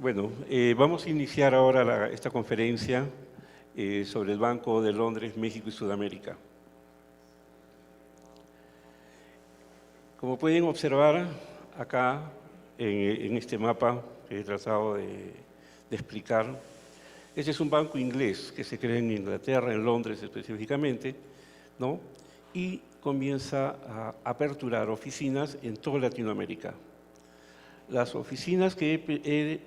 Bueno, vamos a iniciar ahora esta conferencia sobre el Banco de Londres, México y Sudamérica. Como pueden observar acá en este mapa que he tratado de explicar, este es un banco inglés que se crea en Inglaterra, en Londres específicamente, ¿no? Y comienza a aperturar oficinas en toda Latinoamérica. Las oficinas que he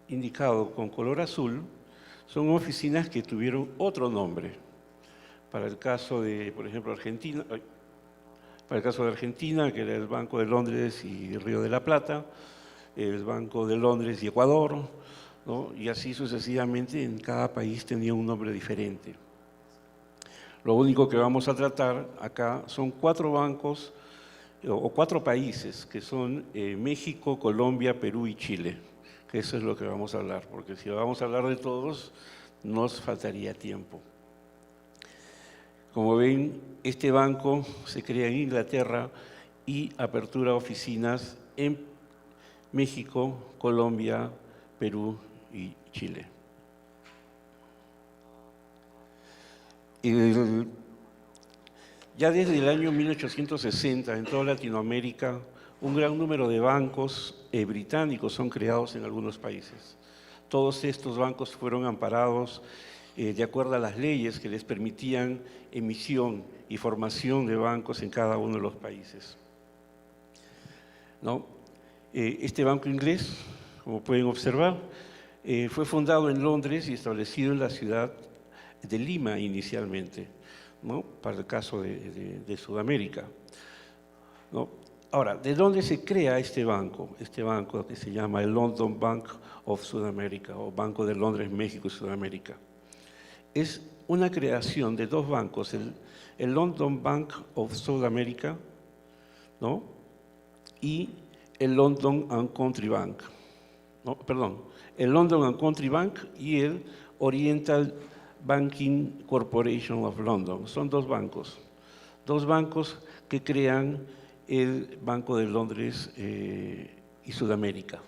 indicado con color azul son oficinas que tuvieron otro nombre. Para el caso de, por ejemplo, Argentina, que era el Banco de Londres y Río de la Plata, el Banco de Londres y Ecuador, ¿no? Y así sucesivamente, en cada país tenía un nombre diferente. Lo único que vamos a tratar acá son 4 bancos o 4 países, que son México, Colombia, Perú y Chile. Que eso es lo que vamos a hablar, porque si vamos a hablar de todos, nos faltaría tiempo. Como ven, este banco se crea en Inglaterra y apertura oficinas en México, Colombia, Perú y Chile. Ya desde el año 1860, en toda Latinoamérica, un gran número de bancos británicos son creados en algunos países. Todos estos bancos fueron amparados de acuerdo a las leyes que les permitían emisión y formación de bancos en cada uno de los países, ¿no? Este banco inglés, como pueden observar, fue fundado en Londres y establecido en la ciudad de Lima inicialmente, ¿no? Para el caso de Sudamérica, ¿no? Ahora, ¿de dónde se crea este banco? Este banco que se llama el London Bank of Sudamérica o Banco de Londres, México y Sudamérica. Es una creación de 2 bancos, el London Bank of Sudamérica, ¿no? Y el London and Country Bank, ¿no? Perdón, el London and Country Bank y el Oriental Banking Corporation of London. Son 2 bancos que crean el Banco de Londres y Sudamérica.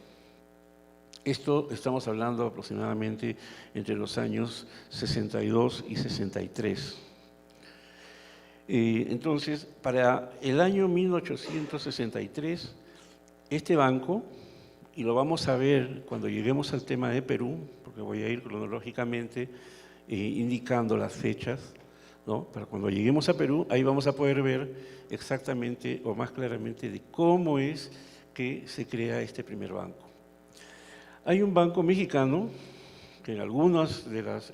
Esto estamos hablando aproximadamente entre los años 62 y 63. Entonces, para el año 1863, este banco, y lo vamos a ver cuando lleguemos al tema de Perú, porque voy a ir cronológicamente indicando las fechas, ¿no? Para cuando lleguemos a Perú, ahí vamos a poder ver exactamente o más claramente de cómo es que se crea este primer banco. Hay un banco mexicano que en algunas de las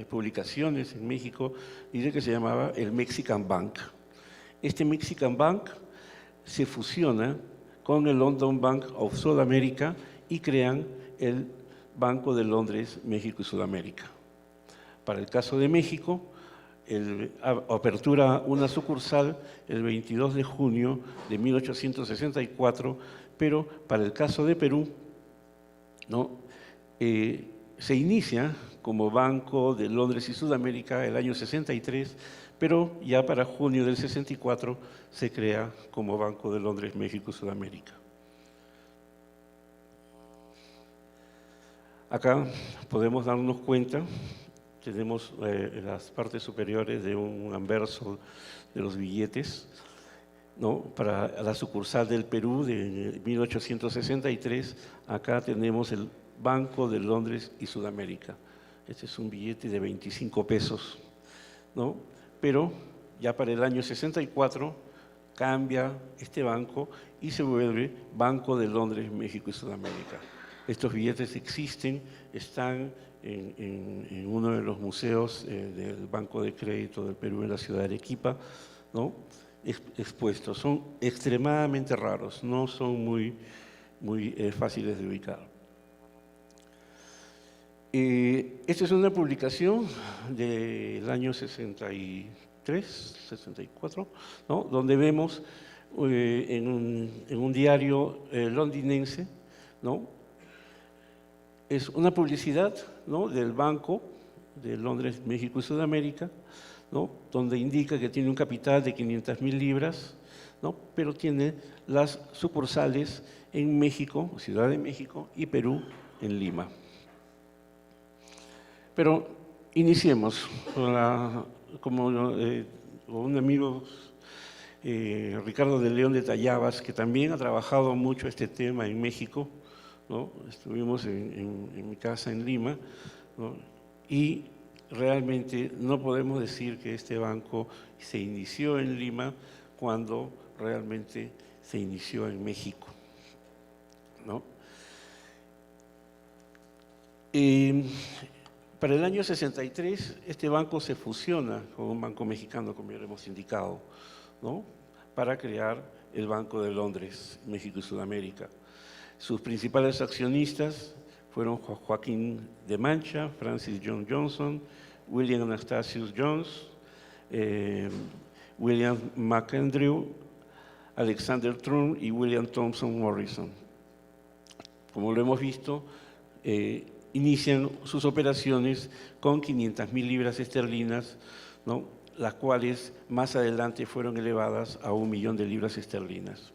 publicaciones en México dice que se llamaba el Mexican Bank. Este Mexican Bank se fusiona con el London Bank of Sudamérica y crean el Banco de Londres, México y Sudamérica. Para el caso de México, apertura una sucursal el 22 de junio de 1864, pero para el caso de Perú, ¿no? Se inicia como Banco de Londres y Sudamérica el año 63, pero ya para junio del 64 se crea como Banco de Londres, México y Sudamérica. Acá podemos darnos cuenta, tenemos las partes superiores de un anverso de los billetes, ¿no? Para la sucursal del Perú de 1863, acá tenemos el Banco de Londres y Sudamérica. Este es un billete de 25 pesos, ¿no? Pero ya para el año 64 cambia este banco y se vuelve Banco de Londres, México y Sudamérica. Estos billetes existen, están en uno de los museos del Banco de Crédito del Perú en la ciudad de Arequipa, ¿no? Expuestos. Son extremadamente raros, no son muy fáciles de ubicar. Esta es una publicación del año 63, 64, ¿no? Donde vemos en un diario londinense, ¿no? Es una publicidad, ¿no? Del Banco de Londres, México y Sudamérica, ¿no? Donde indica que tiene un capital de 500.000 libras, ¿no? Pero tiene las sucursales en México, Ciudad de México y Perú, en Lima. Pero iniciemos como un amigo, Ricardo de León de Tallabas, que también ha trabajado mucho este tema en México, ¿no? Estuvimos en mi casa en Lima, ¿no? Y realmente no podemos decir que este banco se inició en Lima cuando realmente se inició en México, ¿no? Para el año 63, este banco se fusiona con un banco mexicano, como ya lo hemos indicado, ¿no? Para crear el Banco de Londres, México y Sudamérica. Sus principales accionistas fueron Joaquín de Mancha, Francis John Johnson, William Anastasius Jones, William McAndrew, Alexander Trump y William Thompson Morrison. Como lo hemos visto, inician sus operaciones con 500.000 libras esterlinas, ¿no? Las cuales más adelante fueron elevadas a 1 millón de libras esterlinas.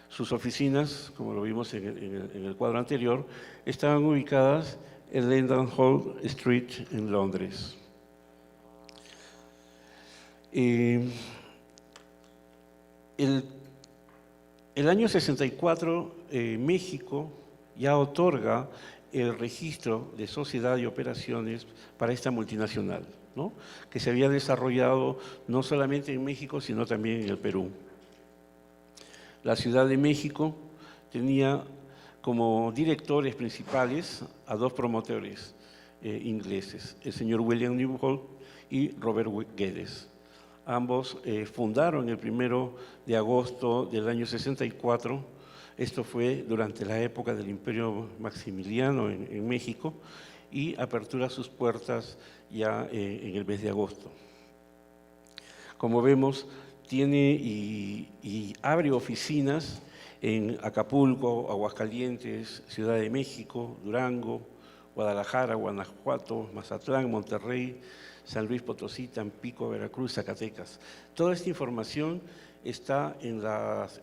Sus oficinas, como lo vimos en el cuadro anterior, estaban ubicadas en Leadenhall Street en Londres. El año 64, México ya otorga el registro de sociedad y operaciones para esta multinacional, ¿no? Que se había desarrollado no solamente en México, sino también en el Perú. La Ciudad de México tenía como directores principales a 2 promotores ingleses, el señor William Newholt y Robert Guedes. Ambos fundaron el 1 de agosto del año 64. Esto fue durante la época del Imperio Maximiliano en México y apertura sus puertas ya en el mes de agosto. Como vemos, tiene y abre oficinas en Acapulco, Aguascalientes, Ciudad de México, Durango, Guadalajara, Guanajuato, Mazatlán, Monterrey, San Luis Potosí, Tampico, Veracruz, Zacatecas. Toda esta información está en las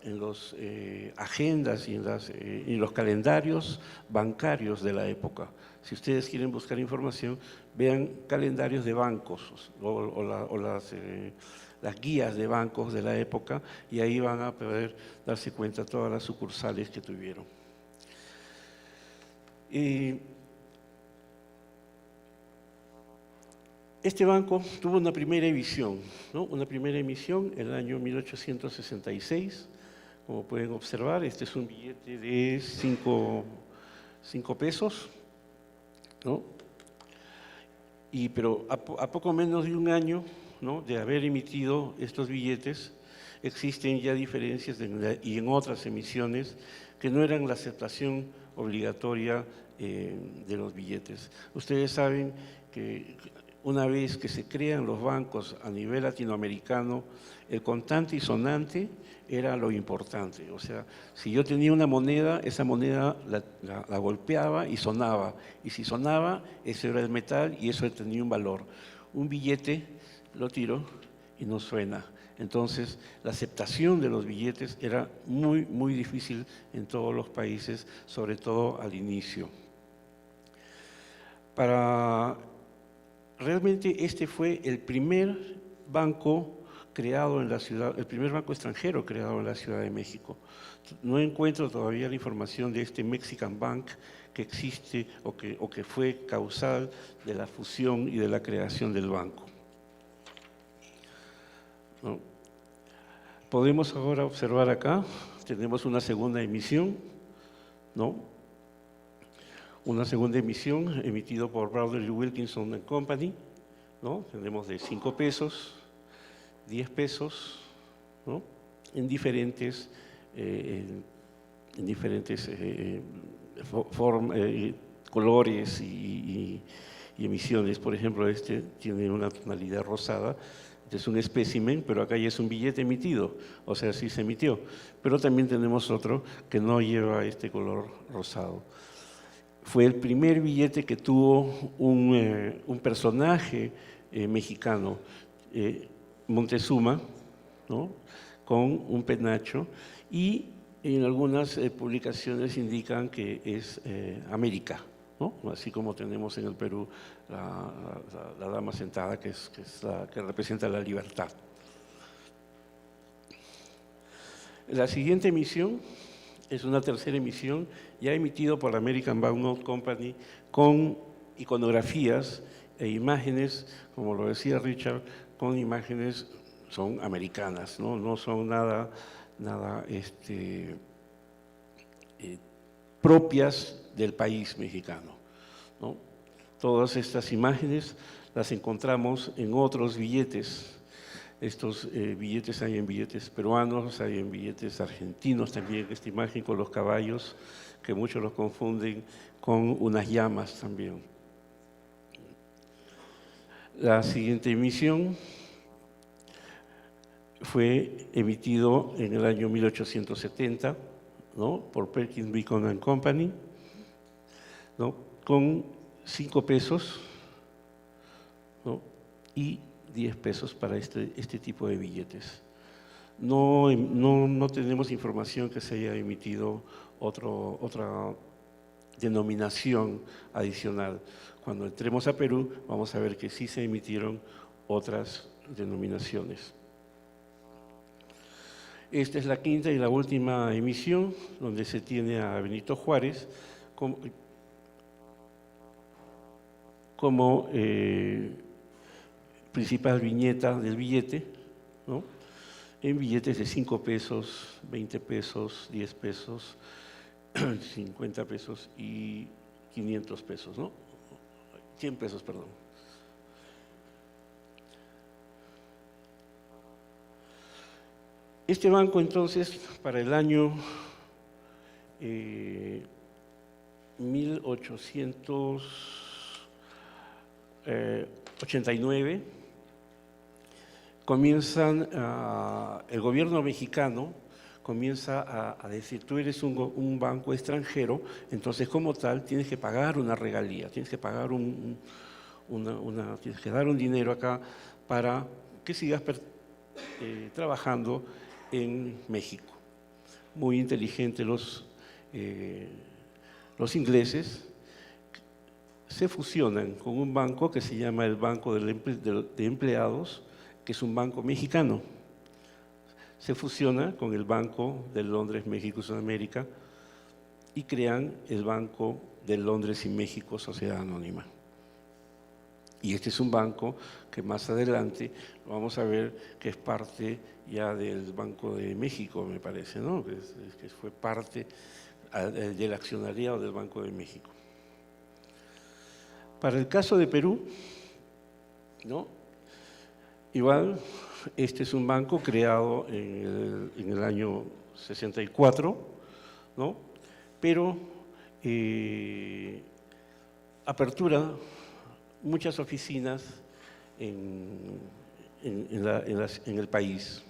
agendas y en los calendarios bancarios de la época. Si ustedes quieren buscar información, vean calendarios de bancos o las guías de bancos de la época y ahí van a poder darse cuenta de todas las sucursales que tuvieron. Este banco tuvo una primera emisión, ¿no? Una primera emisión en el año 1866. Como pueden observar, este es un billete de 5 pesos, ¿no? Pero a poco menos de un año, ¿no?, de haber emitido estos billetes, existen ya diferencias y en otras emisiones que no eran la aceptación obligatoria de los billetes. Ustedes saben que una vez que se crean los bancos a nivel latinoamericano, el contante y sonante era lo importante. O sea, si yo tenía una moneda, esa moneda la golpeaba y sonaba. Y si sonaba, ese era el metal y eso tenía un valor. Un billete lo tiro y no suena. Entonces, la aceptación de los billetes era muy, muy difícil en todos los países, sobre todo al inicio. Realmente este fue el primer banco creado en la ciudad, el primer banco extranjero creado en la Ciudad de México. No encuentro todavía la información de este Mexican Bank que existe o que fue causal de la fusión y de la creación del banco, ¿no? Podemos ahora observar acá, tenemos una segunda emisión, ¿no? Una segunda emisión emitida por Browder Wilkinson Company, ¿no? Tenemos de 5 pesos, 10 pesos, ¿no?, en diferentes colores y emisiones. Por ejemplo, este tiene una tonalidad rosada. Este es un espécimen, pero acá ya es un billete emitido, o sea, sí se emitió. Pero también tenemos otro que no lleva este color rosado. Fue el primer billete que tuvo un personaje mexicano, Montezuma, ¿no?, con un penacho, y Y en algunas publicaciones indican que es América, ¿no? Así como tenemos en el Perú la dama sentada, que es la que representa la libertad. La siguiente emisión es una tercera emisión, ya emitido por la American Banknote Company, con iconografías e imágenes, como lo decía Richard, con imágenes, son americanas, no son nada propias del país mexicano, ¿no? Todas estas imágenes las encontramos en otros billetes. Estos billetes hay en billetes peruanos, hay en billetes argentinos también, esta imagen con los caballos, que muchos los confunden con unas llamas también. La siguiente emisión fue emitido en el año 1870, ¿no? Por Perkins Beacon and Company, ¿no? Con 5 pesos, ¿no? Y 10 pesos para este tipo de billetes. No tenemos información que se haya emitido otra denominación adicional. Cuando entremos a Perú vamos a ver que sí se emitieron otras denominaciones. Esta es la quinta y la última emisión, donde se tiene a Benito Juárez como principal viñeta del billete, ¿no? En billetes de 5 pesos, 20 pesos, 10 pesos, 50 pesos y 500 pesos, ¿no? 100 pesos, perdón. Este banco, entonces, para el año 1889, el gobierno mexicano comienza a decir, tú eres un banco extranjero, entonces como tal tienes que pagar una regalía, tienes que pagar tienes que dar un dinero acá para que sigas trabajando en México. Muy inteligentes los ingleses se fusionan con un banco que se llama el Banco de Empleados, que es un banco mexicano. Se fusiona con el Banco de Londres, México y Sudamérica y crean el Banco de Londres y México, Sociedad Anónima. Y este es un banco que más adelante vamos a ver que es parte ya del Banco de México, me parece, ¿no? Que fue parte del accionariado del Banco de México. Para el caso de Perú, ¿no? Igual, este es un banco creado en el año 64, ¿no? Pero apertura muchas oficinas en el país,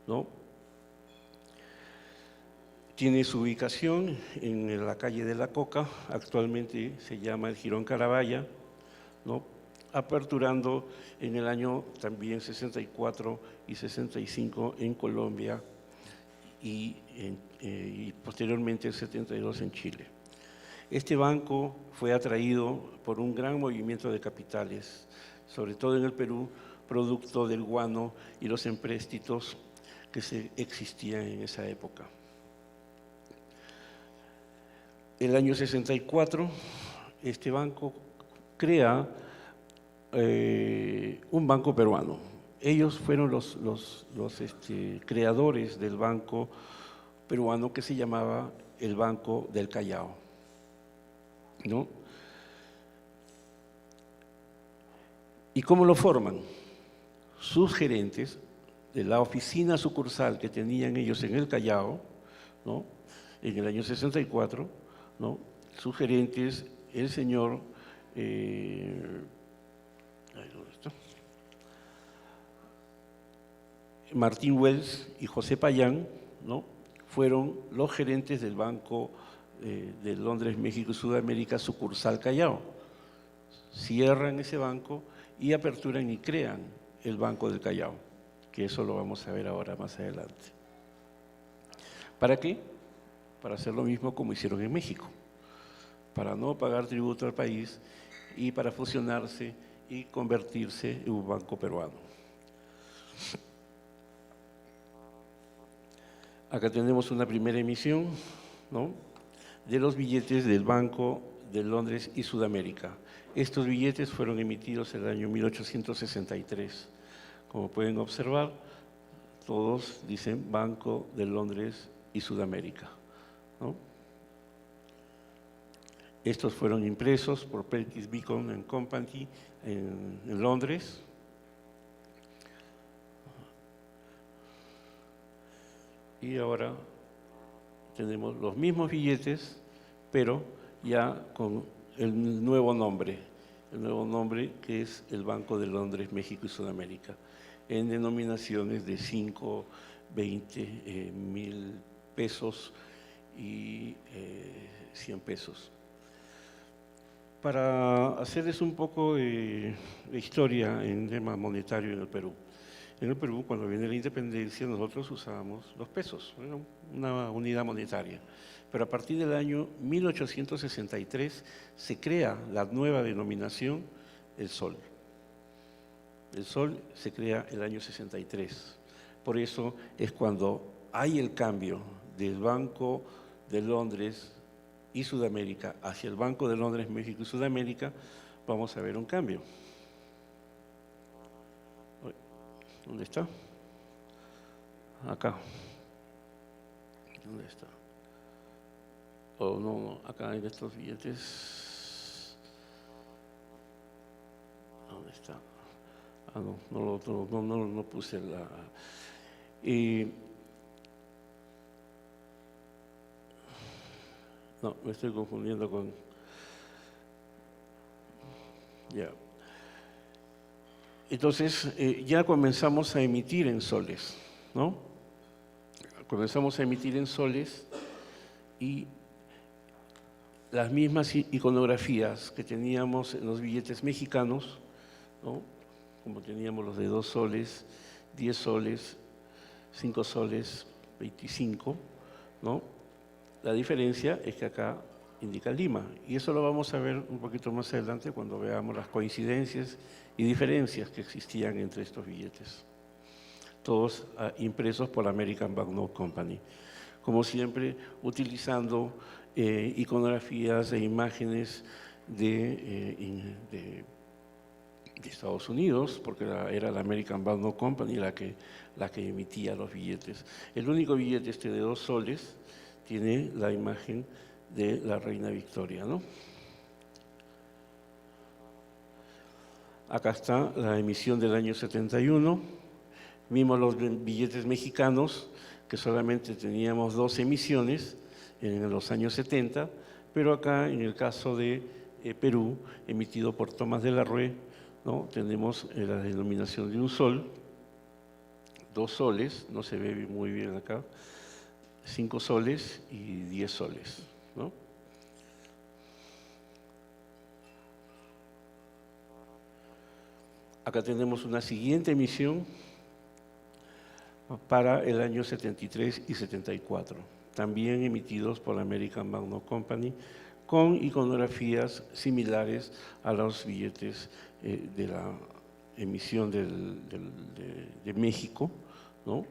¿no? Tiene su ubicación en la calle de la Coca, actualmente se llama el Jirón Carabaya, ¿no? Aperturando en el año también 64 y 65 en Colombia y posteriormente el 72 en Chile. Este banco fue atraído por un gran movimiento de capitales, sobre todo en el Perú, producto del guano y los empréstitos que existían en esa época. El año 64, este banco crea un banco peruano. Ellos fueron los creadores del banco peruano que se llamaba el Banco del Callao, ¿no? ¿Y cómo lo forman? Sus gerentes de la oficina sucursal que tenían ellos en el Callao, ¿no? En el año 64, ¿no? Sus gerentes, el señor Martín Wells y José Payán, ¿no? Fueron los gerentes del Banco de Londres, México y Sudamérica, sucursal Callao. Cierran ese banco y aperturan y crean el Banco del Callao, que eso lo vamos a ver ahora más adelante. ¿Para qué? para hacer lo mismo como hicieron en México, para no pagar tributo al país y para fusionarse y convertirse en un banco peruano. Acá tenemos una primera emisión, ¿no?, de los billetes del Banco de Londres y Sudamérica. Estos billetes fueron emitidos en el año 1863. Como pueden observar, todos dicen Banco de Londres y Sudamérica, ¿no? Estos fueron impresos por Perkins Beacon Company en Londres. Y ahora tenemos los mismos billetes, pero ya con el nuevo nombre que es el Banco de Londres, México y Sudamérica, en denominaciones de 5, 20, 1.000 pesos y 100 pesos. Para hacerles un poco de historia en tema monetario en el Perú. En el Perú, cuando viene la independencia, nosotros usábamos los pesos, era una unidad monetaria. Pero a partir del año 1863 se crea la nueva denominación, el sol. El sol se crea el año 63. Por eso es cuando hay el cambio del Banco de Londres y Sudamérica hacia el Banco de Londres, México y Sudamérica, vamos a ver un cambio. ¿Dónde está? Acá. ¿Dónde está? Oh, no, acá en estos billetes. ¿Dónde está? Ah, no puse la. No, me estoy confundiendo con. Ya. Entonces, ya comenzamos a emitir en soles, ¿no? Comenzamos a emitir en soles y las mismas iconografías que teníamos en los billetes mexicanos, ¿no?, como teníamos los de 2 soles, 10 soles, 5 soles, 25, ¿no? La diferencia es que acá indica Lima, y eso lo vamos a ver un poquito más adelante cuando veamos las coincidencias y diferencias que existían entre estos billetes, todos impresos por American Banknote Company. Como siempre, utilizando iconografías e imágenes de Estados Unidos, porque era la American Banknote Company la que emitía los billetes. El único billete de 2 soles tiene la imagen de la reina Victoria, ¿no? Acá está la emisión del año 71. Vimos los billetes mexicanos, que solamente teníamos 2 emisiones en los años 70, pero acá en el caso de Perú, emitido por Tomás de la Rue, ¿no?, tenemos la denominación de un sol, 2 soles, no se ve muy bien acá, 5 soles y 10 soles, ¿no? Acá tenemos una siguiente emisión para el año 73 y 74, también emitidos por la American Banknote Company, con iconografías similares a los billetes de la emisión de México, ¿no?,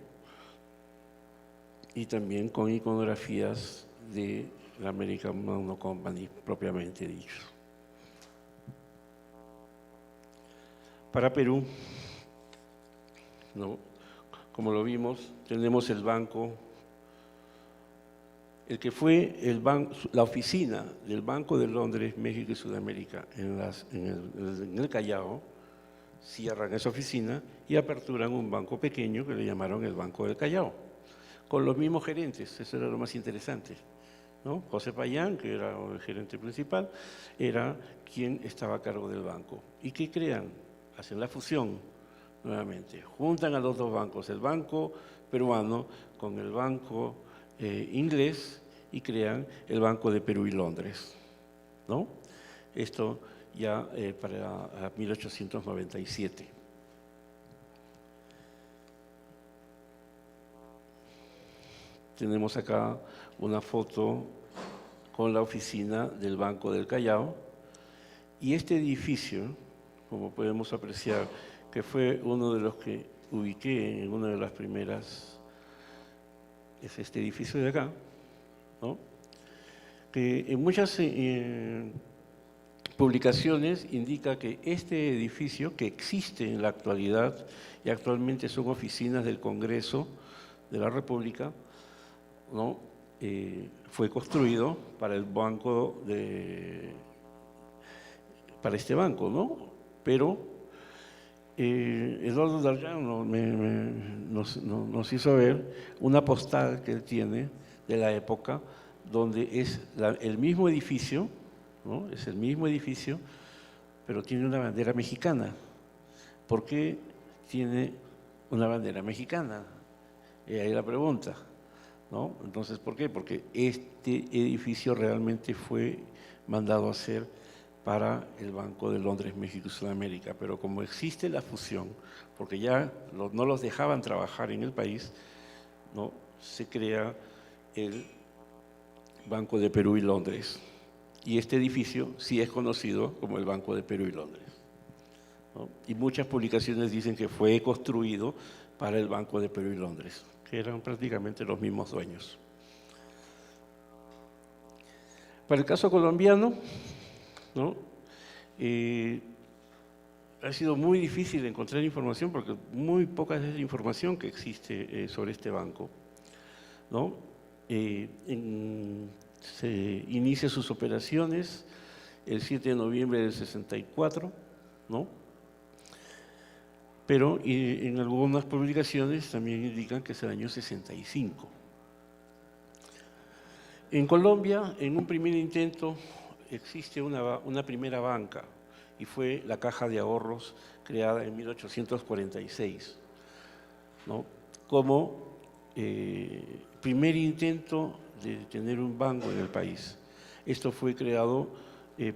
y también con iconografías de la American Banknote Company propiamente dicho. Para Perú, ¿no?, como lo vimos, tenemos el banco, el que fue la oficina del Banco de Londres, México y Sudamérica en el Callao. Cierran esa oficina y aperturan un banco pequeño que le llamaron el Banco del Callao, con los mismos gerentes. Eso era lo más interesante, ¿no? José Payán, que era el gerente principal, era quien estaba a cargo del banco. ¿Y qué crean? Hacen la fusión nuevamente, juntan a los 2 bancos, el banco peruano con el banco inglés, y crean el Banco de Perú y Londres, ¿no? Esto ya para 1897. Tenemos acá una foto con la oficina del Banco del Callao, y este edificio, como podemos apreciar, que fue uno de los que ubiqué en una de las primeras, es este edificio de acá, ¿no? Que en muchas publicaciones indica que este edificio, que existe en la actualidad y actualmente son oficinas del Congreso de la República, ¿no? Fue construido para el banco para este banco, ¿no? Pero Eduardo Darllán nos hizo ver una postal que él tiene de la época, donde es el mismo edificio, ¿no? Es el mismo edificio, pero tiene una bandera mexicana. ¿Por qué tiene una bandera mexicana? Y ahí la pregunta, ¿no? Entonces, ¿por qué? Porque este edificio realmente fue mandado a hacer para el Banco de Londres, México y Sudamérica, pero como existe la fusión, porque ya no los dejaban trabajar en el país, ¿no? Se crea el Banco de Perú y Londres. Y este edificio sí es conocido como el Banco de Perú y Londres, ¿no? Y muchas publicaciones dicen que fue construido para el Banco de Perú y Londres, que eran prácticamente los mismos dueños. Para el caso colombiano, ¿no? Ha sido muy difícil encontrar información porque muy poca es la información que existe sobre este banco, ¿no? Se inicia sus operaciones el 7 de noviembre del 64, ¿no? Pero en algunas publicaciones también indican que es el año 65. En Colombia, en un primer intento, existe una primera banca, y fue la Caja de Ahorros, creada en 1846, ¿no? Como primer intento de tener un banco en el país. Esto fue creado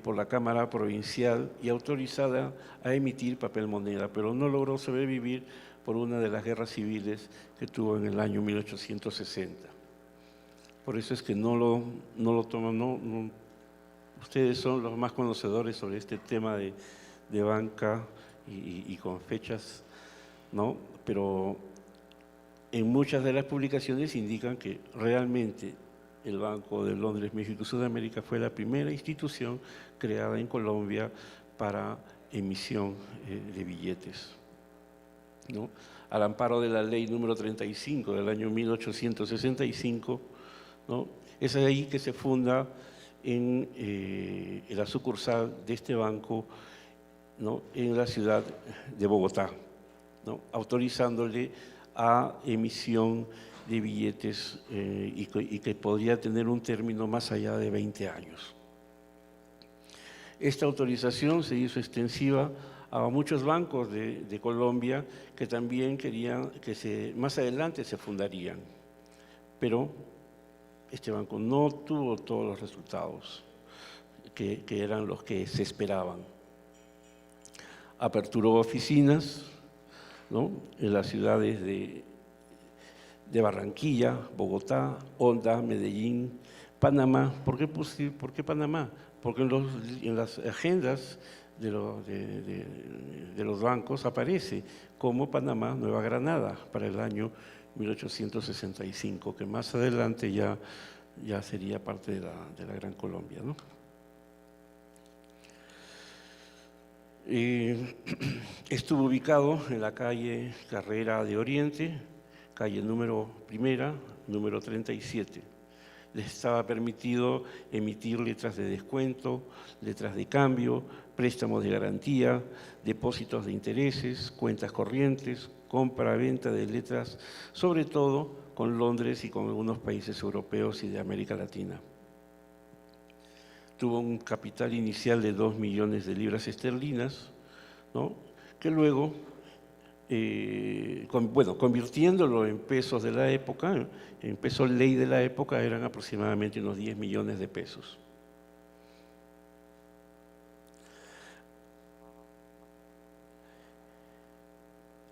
por la Cámara Provincial y autorizada a emitir papel moneda, pero no logró sobrevivir por una de las guerras civiles que tuvo en el año 1860. Por eso es que no lo toman, ustedes son los más conocedores sobre este tema de banca y con fechas, ¿no? Pero en muchas de las publicaciones indican que realmente el Banco de Londres, México y Sudamérica fue la primera institución creada en Colombia para emisión de billetes, ¿no? Al amparo de la ley número 35 del año 1865, ¿no? Es ahí que se funda en la sucursal de este banco, ¿no? En la ciudad de Bogotá, ¿no? Autorizándole a emisión de billetes y que podría tener un término más allá de 20 años. Esta autorización se hizo extensiva a muchos bancos de Colombia que también querían que más adelante se fundarían, pero este banco no tuvo todos los resultados que eran los que se esperaban. Aperturó oficinas, ¿no? En las ciudades de Barranquilla, Bogotá, Honda, Medellín, Panamá. ¿Por qué Panamá? Porque en las agendas de los bancos aparece como Panamá, Nueva Granada, para el año 1865, que más adelante ya sería parte de la Gran Colombia, ¿no? Estuvo ubicado en la calle Carrera de Oriente, calle número 37. Les estaba permitido emitir letras de descuento, letras de cambio, préstamos de garantía, depósitos de intereses, cuentas corrientes, compra-venta de letras, sobre todo con Londres y con algunos países europeos y de América Latina. Tuvo un capital inicial de 2 millones de libras esterlinas, ¿no? Que luego, convirtiéndolo en pesos de la época, en pesos ley de la época, eran aproximadamente unos 10 millones de pesos.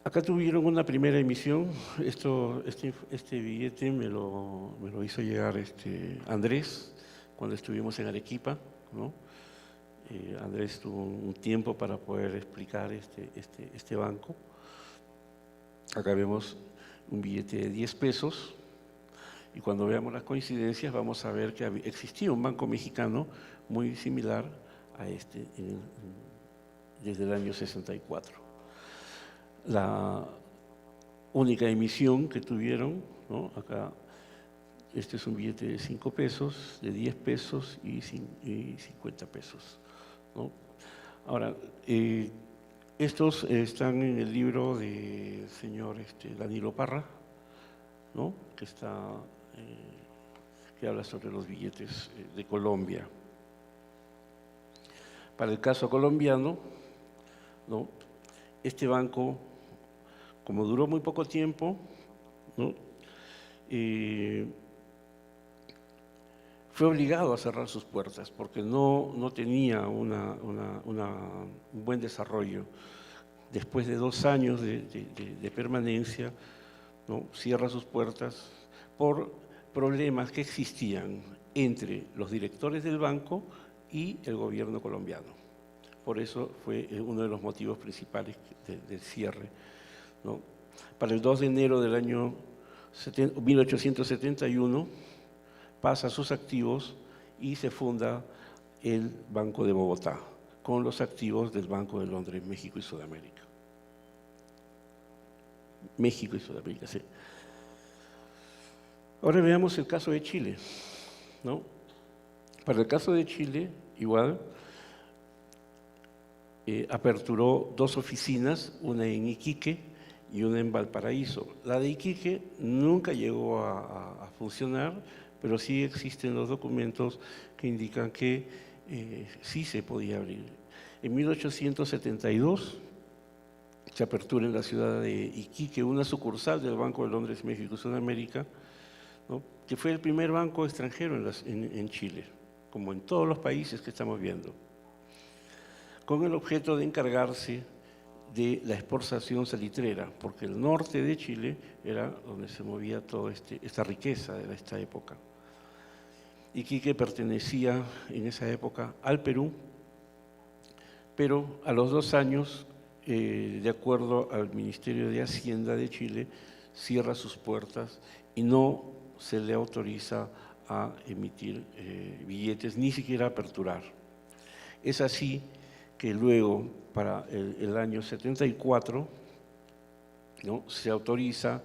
Acá tuvieron una primera emisión. Este billete me lo hizo llegar Andrés cuando estuvimos en Arequipa, ¿no? Andrés tuvo un tiempo para poder explicar este banco. Acá vemos un billete de 10 pesos y cuando veamos las coincidencias vamos a ver que existía un banco mexicano muy similar a desde el año 64. La única emisión que tuvieron, ¿no? Acá, este es un billete de 5 pesos, de 10 pesos y 50 pesos, ¿no? Ahora, estos están en el libro del señor Danilo Parra, ¿no? Que habla sobre los billetes de Colombia. Para el caso colombiano, ¿no? Este banco, como duró muy poco tiempo, ¿no? Fue obligado a cerrar sus puertas porque no tenía un buen desarrollo. Después de 2 años de permanencia, ¿no? Cierra sus puertas por problemas que existían entre los directores del banco y el gobierno colombiano. Por eso fue uno de los motivos principales del cierre, ¿no? Para el 2 de enero del año 1871 pasa sus activos y se funda el Banco de Bogotá, con los activos del Banco de Londres, México y Sudamérica. México y Sudamérica, sí. Ahora veamos el caso de Chile, ¿no? Para el caso de Chile, igual, aperturó 2 oficinas, una en Iquique y una en Valparaíso. La de Iquique nunca llegó a funcionar, pero sí existen los documentos que indican que sí se podía abrir. En 1872 se apertura en la ciudad de Iquique una sucursal del Banco de Londres, México y Sudamérica, ¿no? Que fue el primer banco extranjero en Chile, como en todos los países que estamos viendo, con el objeto de encargarse de la exportación salitrera, porque el norte de Chile era donde se movía toda esta riqueza de esta época. Iquique pertenecía en esa época al Perú, pero a los 2 años, de acuerdo al Ministerio de Hacienda de Chile, cierra sus puertas y no se le autoriza a emitir billetes, ni siquiera aperturar. Es así que luego, para el año 74, ¿no? Se autoriza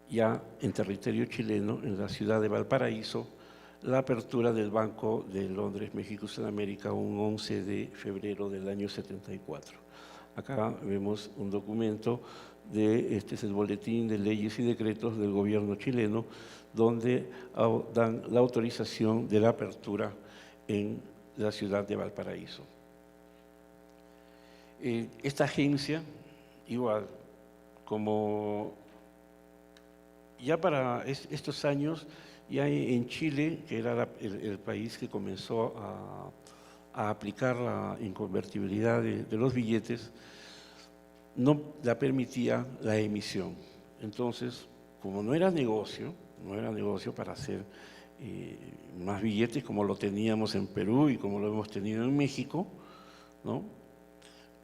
ya en territorio chileno, en la ciudad de Valparaíso, la apertura del Banco de Londres, México y Sudamérica, un 11 de febrero del año 74. Acá vemos un documento este es el Boletín de Leyes y Decretos del gobierno chileno, donde dan la autorización de la apertura en la ciudad de Valparaíso. Esta agencia, igual, como ya para estos años, ya en Chile, que era el país que comenzó a aplicar la inconvertibilidad de los billetes, no la permitía la emisión. Entonces, como no era negocio para hacer más billetes como lo teníamos en Perú y como lo hemos tenido en México, ¿no?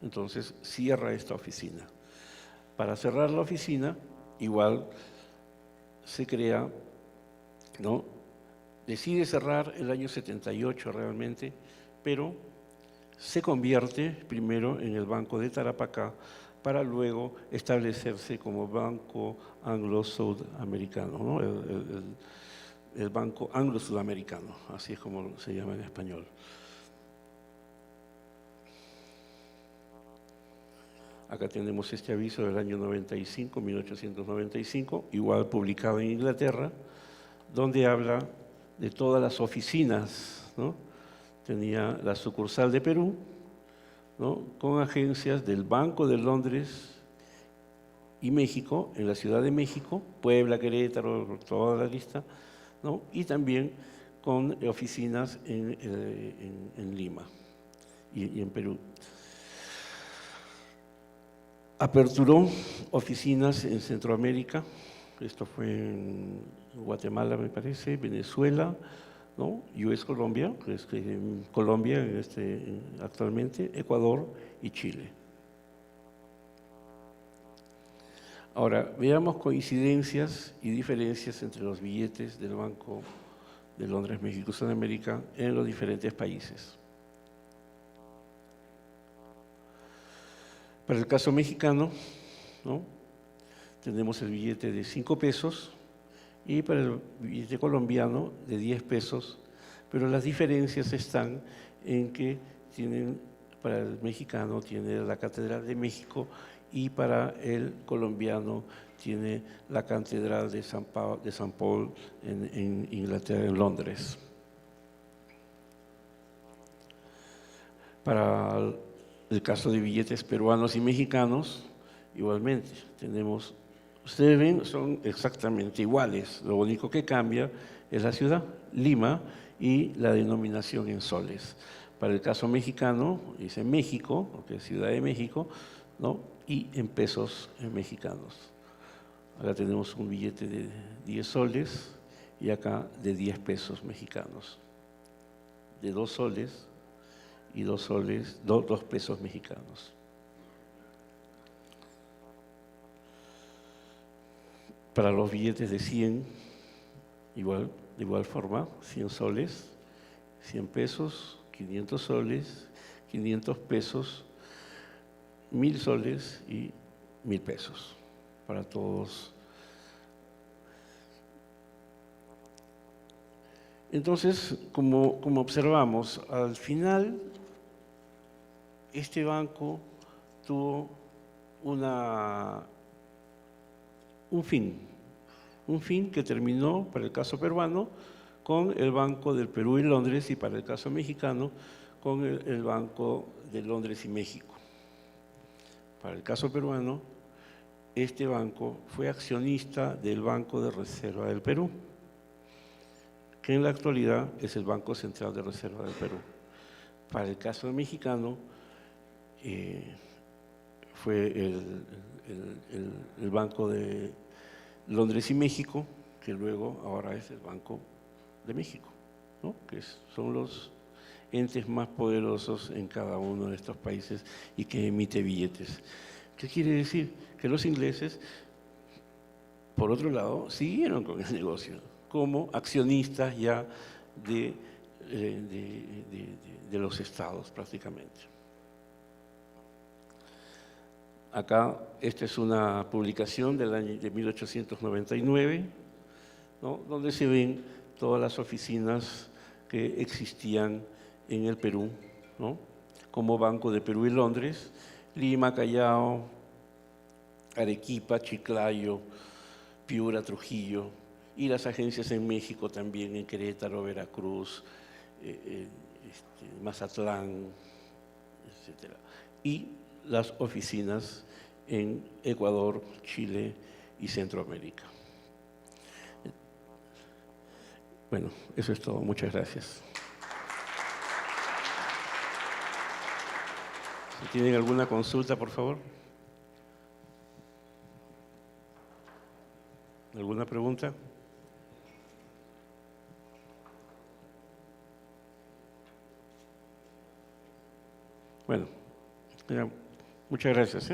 Entonces cierra esta oficina. Para cerrar la oficina, igual se crea, ¿no? Decide cerrar el año 78 realmente, pero se convierte primero en el Banco de Tarapacá para luego establecerse como Banco Anglo-Sudamericano, ¿no? El Banco Anglo-Sudamericano, así es como se llama en español. Acá tenemos este aviso del año 95, 1895, igual publicado en Inglaterra, donde habla de todas las oficinas, ¿no? Tenía la sucursal de Perú, ¿no? Con agencias del Banco de Londres y México, en la Ciudad de México, Puebla, Querétaro, toda la lista, ¿no? Y también con oficinas en Lima y en Perú. Aperturó oficinas en Centroamérica, esto fue en Guatemala, me parece, Venezuela, ¿no? US Colombia, que es Colombia actualmente, Ecuador y Chile. Ahora, veamos coincidencias y diferencias entre los billetes del Banco de Londres, México, Sudamérica en los diferentes países. Para el caso mexicano, ¿no?, tenemos el billete de 5 pesos y para el billete colombiano de 10 pesos, pero las diferencias están en que para el mexicano tiene la Catedral de México y para el colombiano tiene la Catedral de San Paul en Inglaterra, en Londres. Para el caso de billetes peruanos y mexicanos, igualmente, ustedes ven, son exactamente iguales, lo único que cambia es la ciudad, Lima, y la denominación en soles. Para el caso mexicano, dice México, porque es Ciudad de México, ¿no?, y en pesos mexicanos. Acá tenemos un billete de 10 soles y acá de 10 pesos mexicanos, de 2 soles y 2 pesos mexicanos. Para los billetes de 100, de igual forma, 100 soles, 100 pesos, 500 soles, 500 pesos, 1000 soles y 1000 pesos para todos. Entonces, como observamos, al final este banco tuvo un fin que terminó para el caso peruano con el Banco del Perú y Londres y para el caso mexicano con el Banco de Londres y México. Para el caso peruano, este banco fue accionista del Banco de Reserva del Perú, que en la actualidad es el Banco Central de Reserva del Perú. Para el caso mexicano, fue el Banco de Londres y México, que luego ahora es el Banco de México, ¿no?, que son los entes más poderosos en cada uno de estos países y que emite billetes. ¿Qué quiere decir? Que los ingleses, por otro lado, siguieron con el negocio como accionistas ya de los estados prácticamente. Acá, esta es una publicación del año de 1899, ¿no?, donde se ven todas las oficinas que existían en el Perú, ¿no?, como Banco de Perú y Londres, Lima, Callao, Arequipa, Chiclayo, Piura, Trujillo, y las agencias en México también, en Querétaro, Veracruz, Mazatlán, etc. Y las oficinas en Ecuador, Chile y Centroamérica. Bueno, eso es todo. Muchas gracias. Si tienen alguna consulta, por favor. ¿Alguna pregunta? Bueno, muchas gracias.